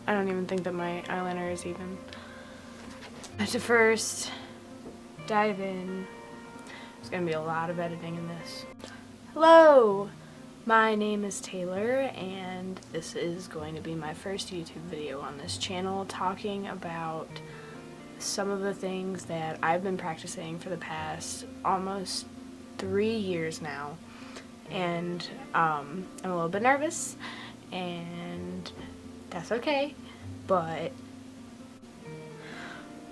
I don't even think that my eyeliner is even. To first dive in, there's gonna be a lot of editing in this. Hello! My name is Taylor, and this is going to be my first YouTube video on this channel talking about some of the things that I've been practicing for the past almost 3 years now. And I'm a little bit nervous, and that's okay, but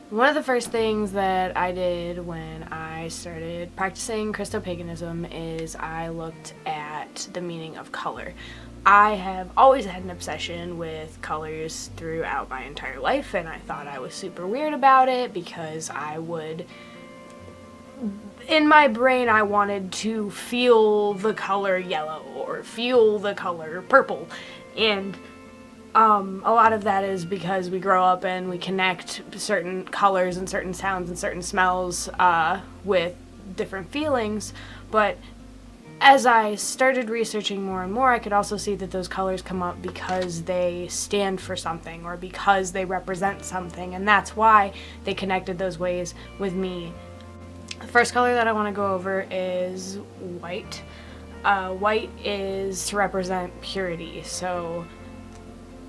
one of the first things that I did when I started practicing Christopaganism is I looked at the meaning of color. I have always had an obsession with colors throughout my entire life, and I thought I was super weird about it because in my brain I wanted to feel the color yellow or feel the color purple, and a lot of that is because we grow up and we connect certain colors and certain sounds and certain smells with different feelings. But as I started researching more and more, I could also see that those colors come up because they stand for something or because they represent something, and that's why they connected those ways with me. The first color that I want to go over is white. White is to represent purity, so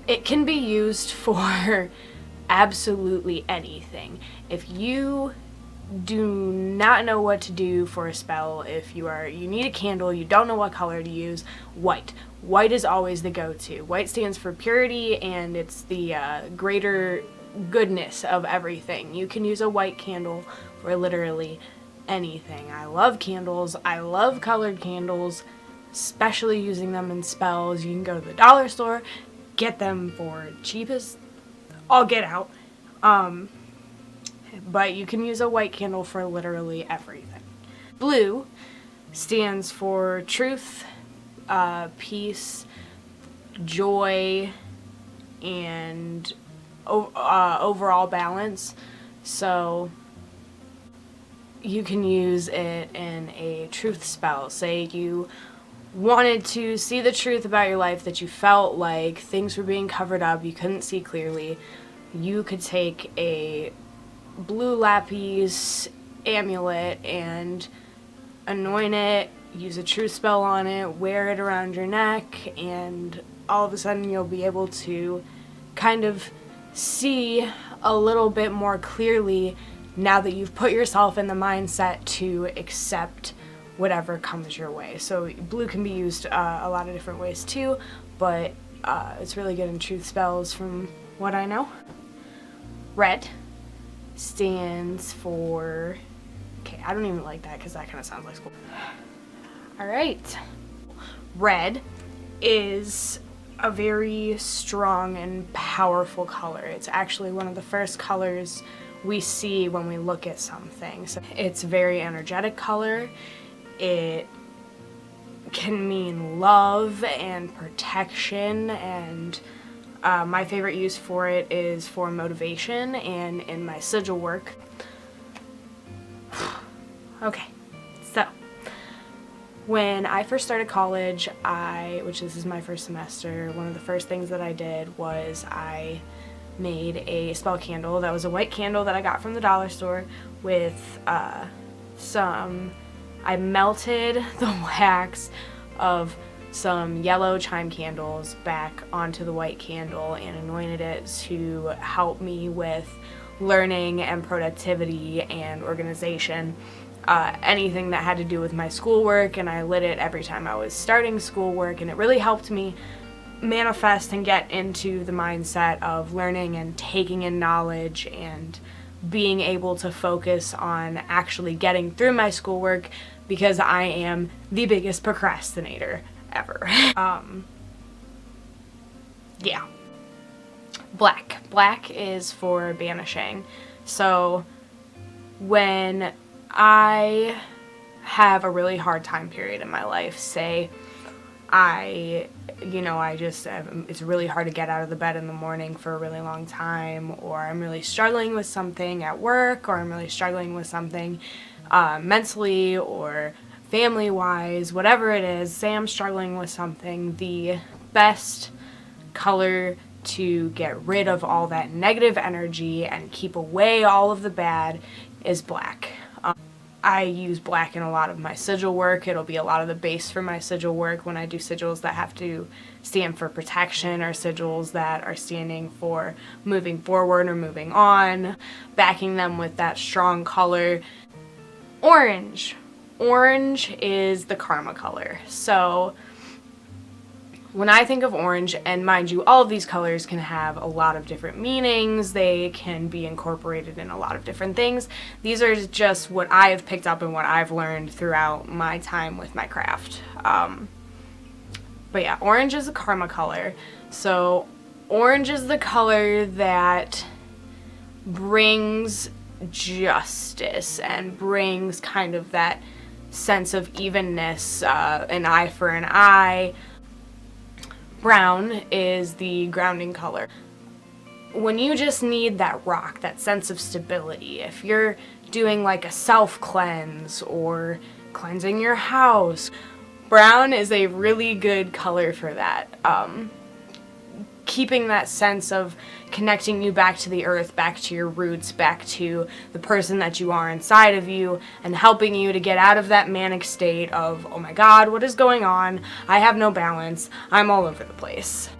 it can be used for absolutely anything. If you do not know what to do for a spell, if you need a candle, you don't know what color to use, white. White is always the go-to. White stands for purity, and it's the greater goodness of everything. You can use a white candle for literally anything. I love candles. I love colored candles, especially using them in spells. You can go to the dollar store, get them for cheapest I'll get out. But you can use a white candle for literally everything. Blue stands for truth, peace, joy, and overall balance. So you can use it in a truth spell. Say you wanted to see the truth about your life, that you felt like things were being covered up, you couldn't see clearly. You could take a blue lapis amulet and anoint it, use a truth spell on it, wear it around your neck, and all of a sudden you'll be able to kind of see a little bit more clearly now that you've put yourself in the mindset to accept whatever comes your way. So blue can be used a lot of different ways too, but it's really good in truth spells from what I know. Red stands for, okay, I don't even like that because that kind of sounds like school. Alright, red is a very strong and powerful color. It's actually one of the first colors we see when we look at something. So it's a very energetic color. It can mean love and protection, and my favorite use for it is for motivation and in my sigil work. Okay, so when I first started college, which this is my first semester, one of the first things that I did was I made a spell candle that was a white candle that I got from the dollar store with I melted the wax of some yellow chime candles back onto the white candle and anointed it to help me with learning and productivity and organization, anything that had to do with my schoolwork, and I lit it every time I was starting schoolwork, and it really helped me manifest and get into the mindset of learning and taking in knowledge and being able to focus on actually getting through my schoolwork, because I am the biggest procrastinator ever. Yeah. Black. Black is for banishing. So when I have a really hard time period in my life, say it's really hard to get out of the bed in the morning for a really long time, or I'm really struggling with something at work, or I'm really struggling with something mentally or family-wise, whatever it is, say I'm struggling with something, the best color to get rid of all that negative energy and keep away all of the bad is black. I use black in a lot of my sigil work. It'll be a lot of the base for my sigil work when I do sigils that have to stand for protection, or sigils that are standing for moving forward or moving on, backing them with that strong color. Orange. Orange is the karma color. So when I think of orange, and mind you, all of these colors can have a lot of different meanings. They can be incorporated in a lot of different things. These are just what I have picked up and what I've learned throughout my time with my craft. But yeah, orange is a karma color. So orange is the color that brings justice and brings kind of that sense of evenness, an eye for an eye. Brown is the grounding color. When you just need that rock, that sense of stability, if you're doing like a self-cleanse or cleansing your house, brown is a really good color for that. Keeping that sense of connecting you back to the earth, back to your roots, back to the person that you are inside of you, and helping you to get out of that manic state of, oh my god, what is going on? I have no balance. I'm all over the place.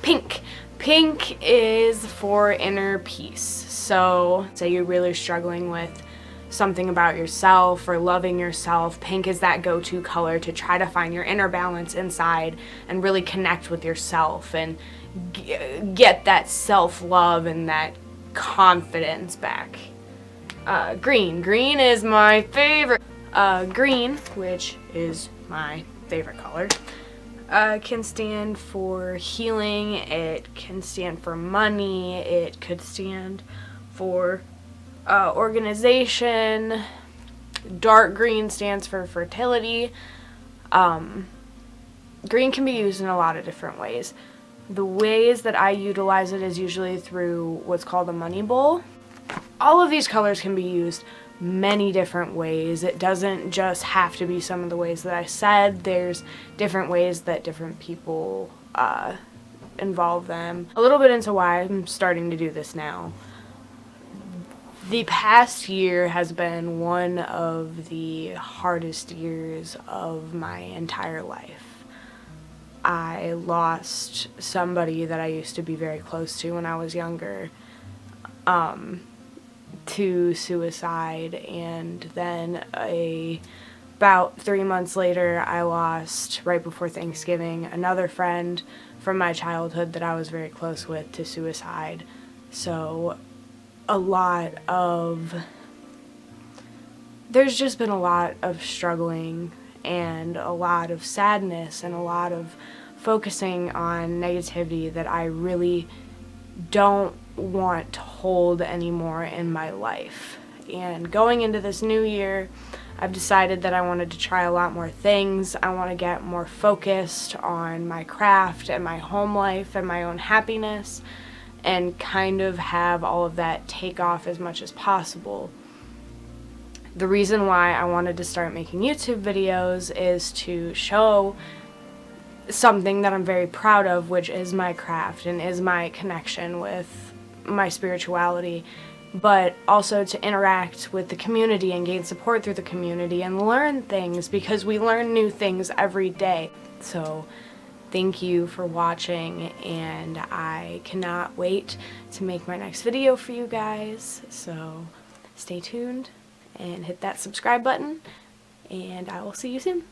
Pink. Pink is for inner peace. So, say you're really struggling with something about yourself or loving yourself, pink is that go-to color to try to find your inner balance inside and really connect with yourself and get that self-love and that confidence back. Green. Green is my favorite. Green, which is my favorite color, can stand for healing, it can stand for money, it could stand for organization. Dark green stands for fertility. Green can be used in a lot of different ways. The ways that I utilize it is usually through what's called a money bowl. All of these colors can be used many different ways. It doesn't just have to be some of the ways that I said. There's different ways that different people involve them. A little bit into why I'm starting to do this now. The past year has been one of the hardest years of my entire life. I lost somebody that I used to be very close to when I was younger to suicide, and then about 3 months later I lost, right before Thanksgiving, another friend from my childhood that I was very close with to suicide. So there's just been a lot of struggling and a lot of sadness and a lot of focusing on negativity that I really don't want to hold anymore in my life. And going into this new year, I've decided that I wanted to try a lot more things. I want to get more focused on my craft and my home life and my own happiness, and kind of have all of that take off as much as possible. The reason why I wanted to start making YouTube videos is to show something that I'm very proud of, which is my craft and is my connection with my spirituality, but also to interact with the community and gain support through the community and learn things, because we learn new things every day. So thank you for watching, and I cannot wait to make my next video for you guys. So stay tuned and hit that subscribe button, and I will see you soon.